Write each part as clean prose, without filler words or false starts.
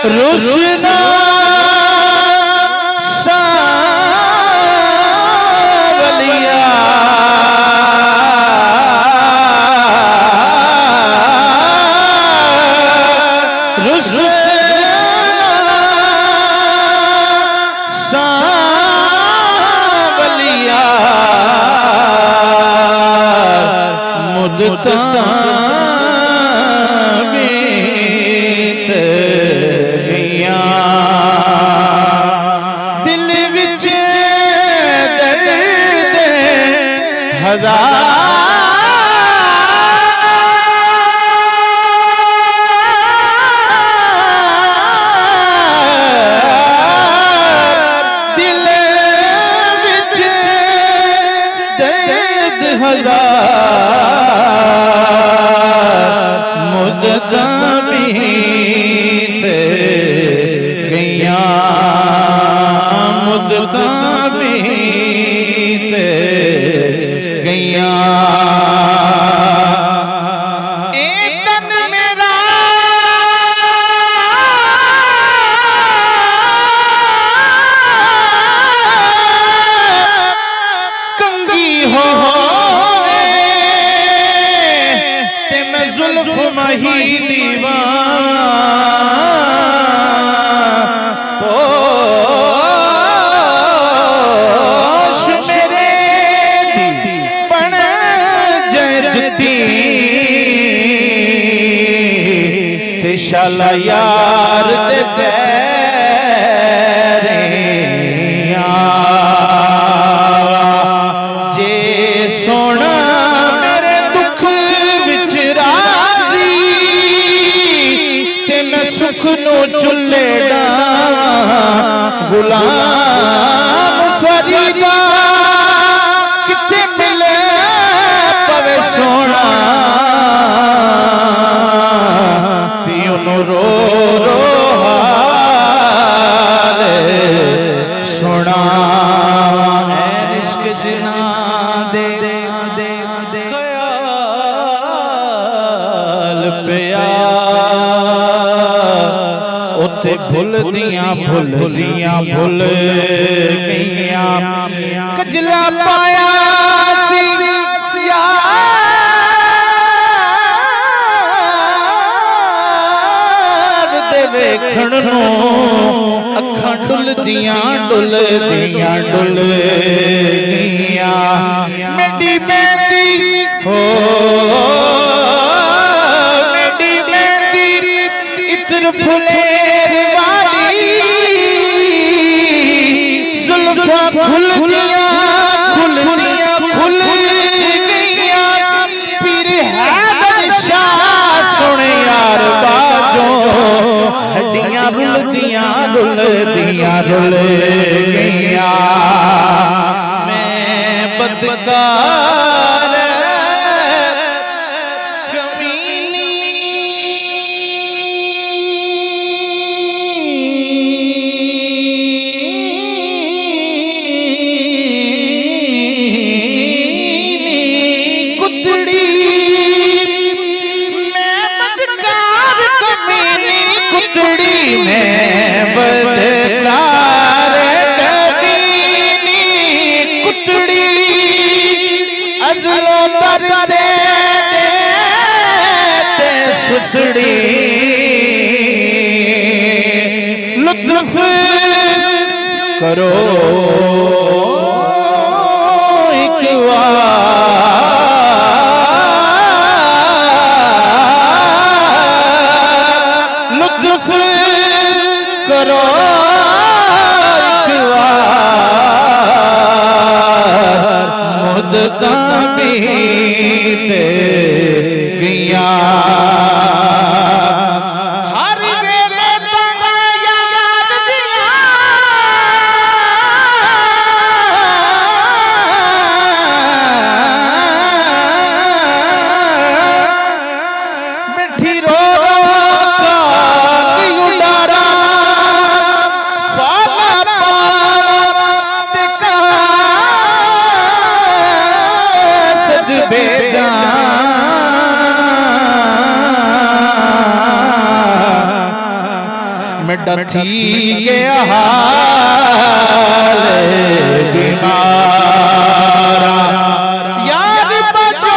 रुशना सावलिया रुशना सावलिया मुद्दता दिल विच दर्द हजार मुद्दता बीत गईयां मुद्दता बीत गईयां मही दीवाना पोश मेरे पण जयती ते शाला यार दे तेरे जे सोना सुख नो चुले गुलाम फरीदा किथे मिले पवे सोना तियो नो रो रो हाल सुना इश्क जिना दे ख्याल पिया उते भुल दियां भुल गईयां कजला पाया सी यार दे वेखण नूं अखां डुल दियां गईयां मेरी बेटी हो मेरी बेटी इत्र फुले खुल गईयां पीर हैदर शाह सुने यार बाजो हड्डियां रुलदियां गईयां मैं बदकार सुसड़ी लुत्फ करो एक लुत्फ करो एक मुद्दता भी ते गैया हर वेले तंग याद दिया मिठी रो डथी गया हाल बीमारा याद बचो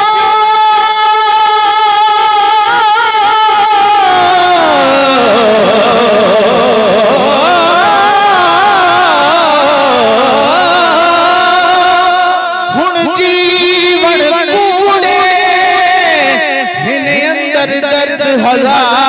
हुण जीवन कूड़े हिने अंदर दर्द हजार